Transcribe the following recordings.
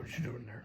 what you're doing there.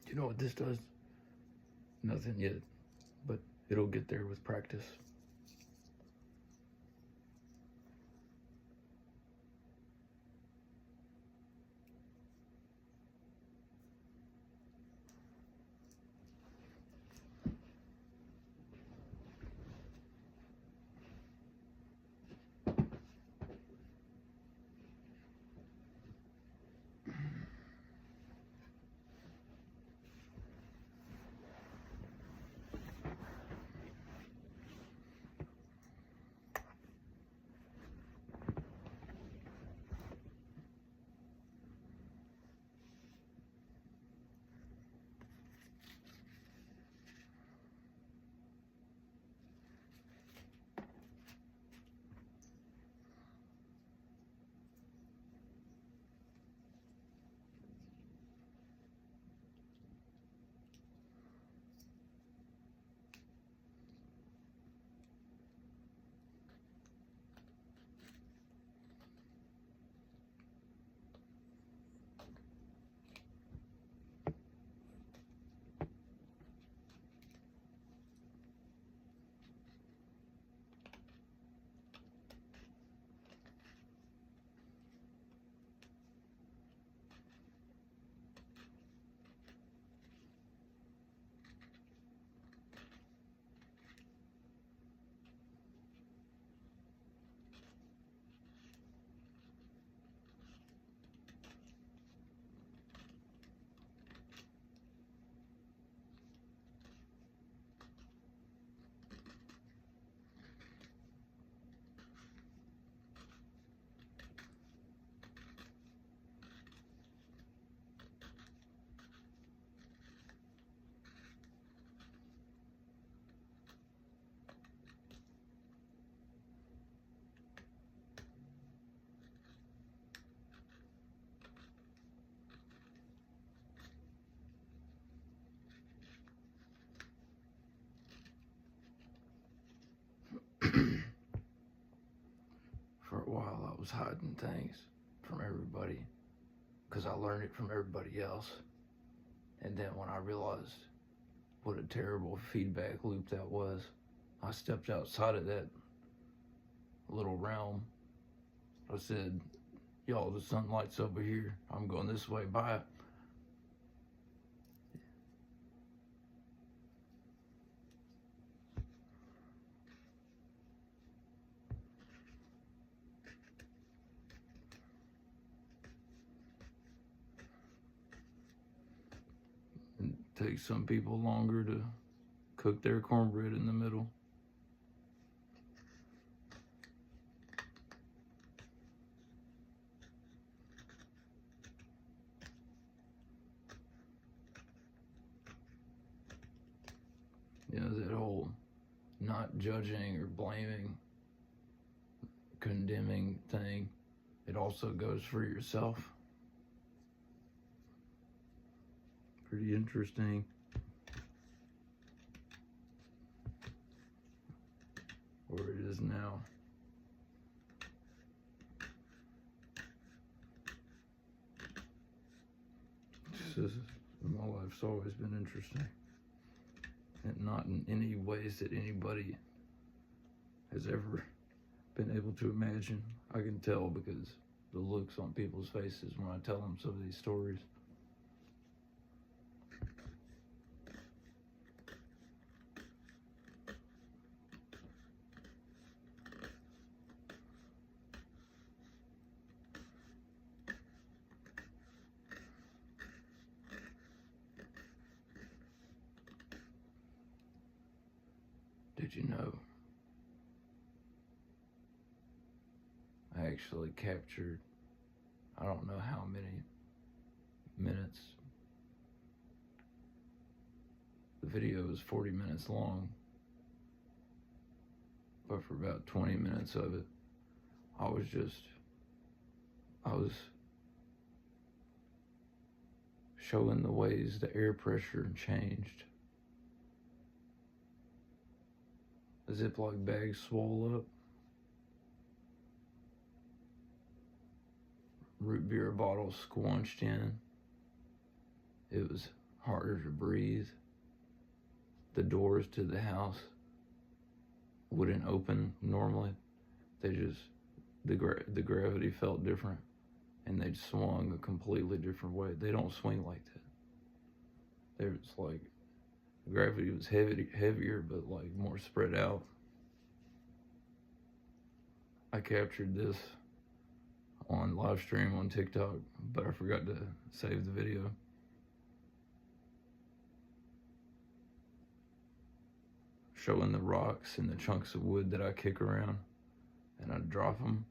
You know what this does? Nothing yet, but it'll get there with practice. was hiding things from everybody because I learned it from everybody else. And then when I realized what a terrible feedback loop that was, I stepped outside of that little realm. I said, y'all, the sunlight's over here. I'm going this way. Bye. It takes some people longer to cook their cornbread in the middle. You know, that whole not judging or blaming, condemning thing, it also goes for yourself. Pretty interesting. Where it is now. My life's always been interesting. And not in any ways that anybody has ever been able to imagine. I can tell because the looks on people's faces when I tell them some of these stories. Did you know I actually captured, I don't know how many minutes. The video is 40 minutes long, but for about 20 minutes of it, I was showing the ways the air pressure changed. The Ziploc bag swole up. Root beer bottle squanched in. It was harder to breathe. The doors to the house wouldn't open normally. They just, the gravity felt different, and they'd swung a completely different way. They don't swing like that. It's like, gravity was heavier, but like more spread out. I captured this on live stream on TikTok, but I forgot to save the video. Showing the rocks and the chunks of wood that I kick around, and I drop them.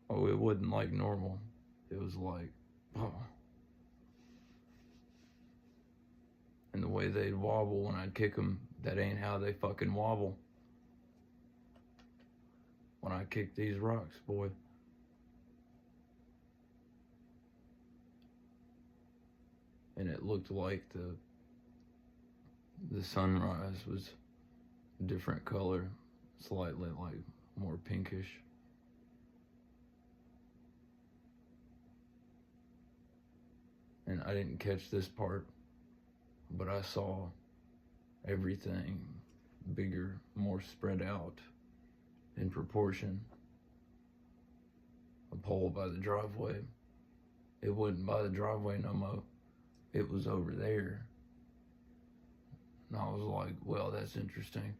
Oh, it wasn't like normal. It was like, oh. And the way they'd wobble when I'd kick them, that ain't how they fucking wobble. When I kick these rocks, boy. And it looked like the sunrise was a different color, slightly like more pinkish. And I didn't catch this part, but I saw everything bigger, more spread out in proportion. A pole by the driveway. It wasn't by the driveway no more. It was over there. And I was like, well, that's interesting.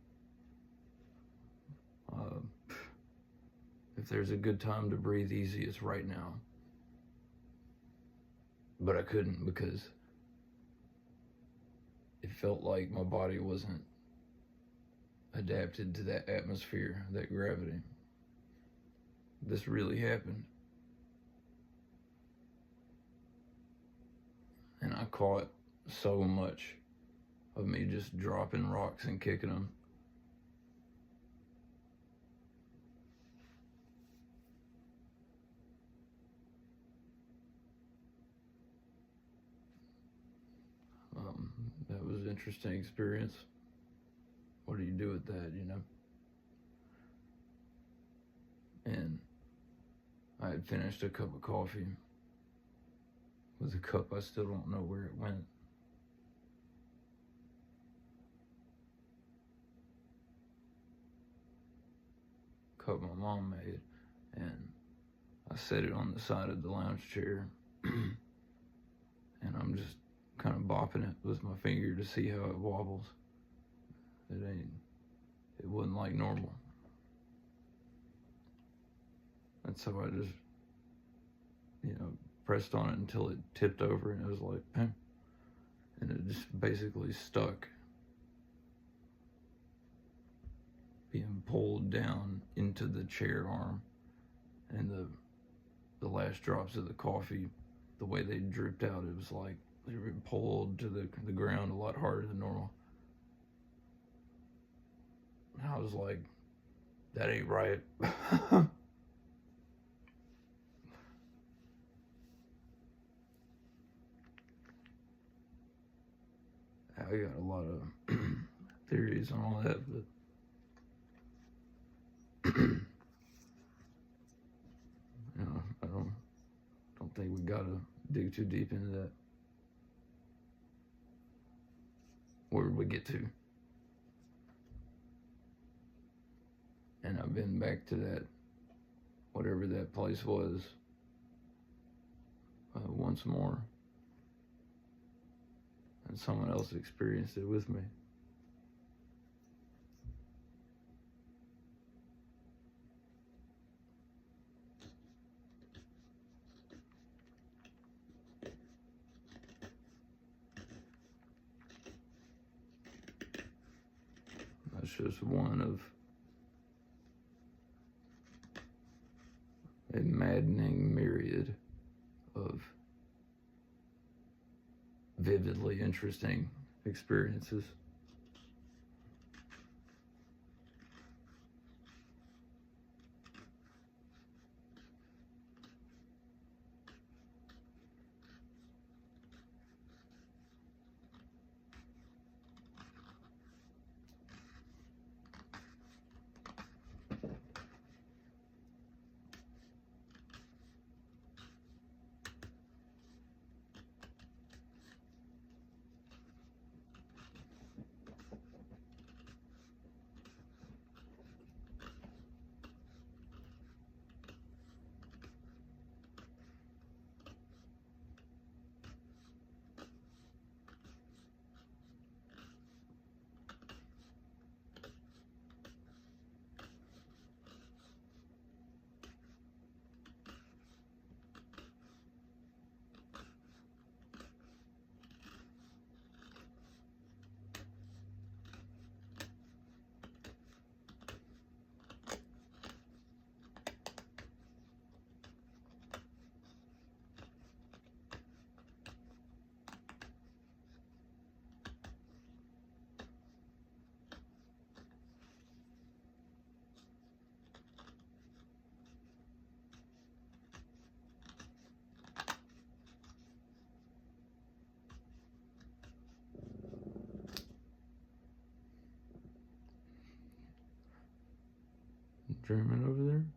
If there's a good time to breathe easy, it's right now. But I couldn't because it felt like my body wasn't adapted to that atmosphere, that gravity. This really happened. And I caught so much of me just dropping rocks and kicking them. That was an interesting experience. What do you do with that, you know? And I had finished a cup of coffee with a cup. I still don't know where it went. Cup my mom made, and I set it on the side of the lounge chair, and I'm just kind of bopping it with my finger to see how it wobbles. It wasn't like normal. And so I just, pressed on it until it tipped over, and it was like, and it just basically stuck, being pulled down into the chair arm, and the last drops of the coffee, the way they dripped out, it was like they were pulled to the ground a lot harder than normal. And I was like, that ain't right. I got a lot of theories on all that, but I don't think we gotta dig too deep into that. Where did we get to? And I've been back to that, whatever that place was, once more. And someone else experienced it with me. That's just one of a maddening myriad of vividly interesting experiences. German over there?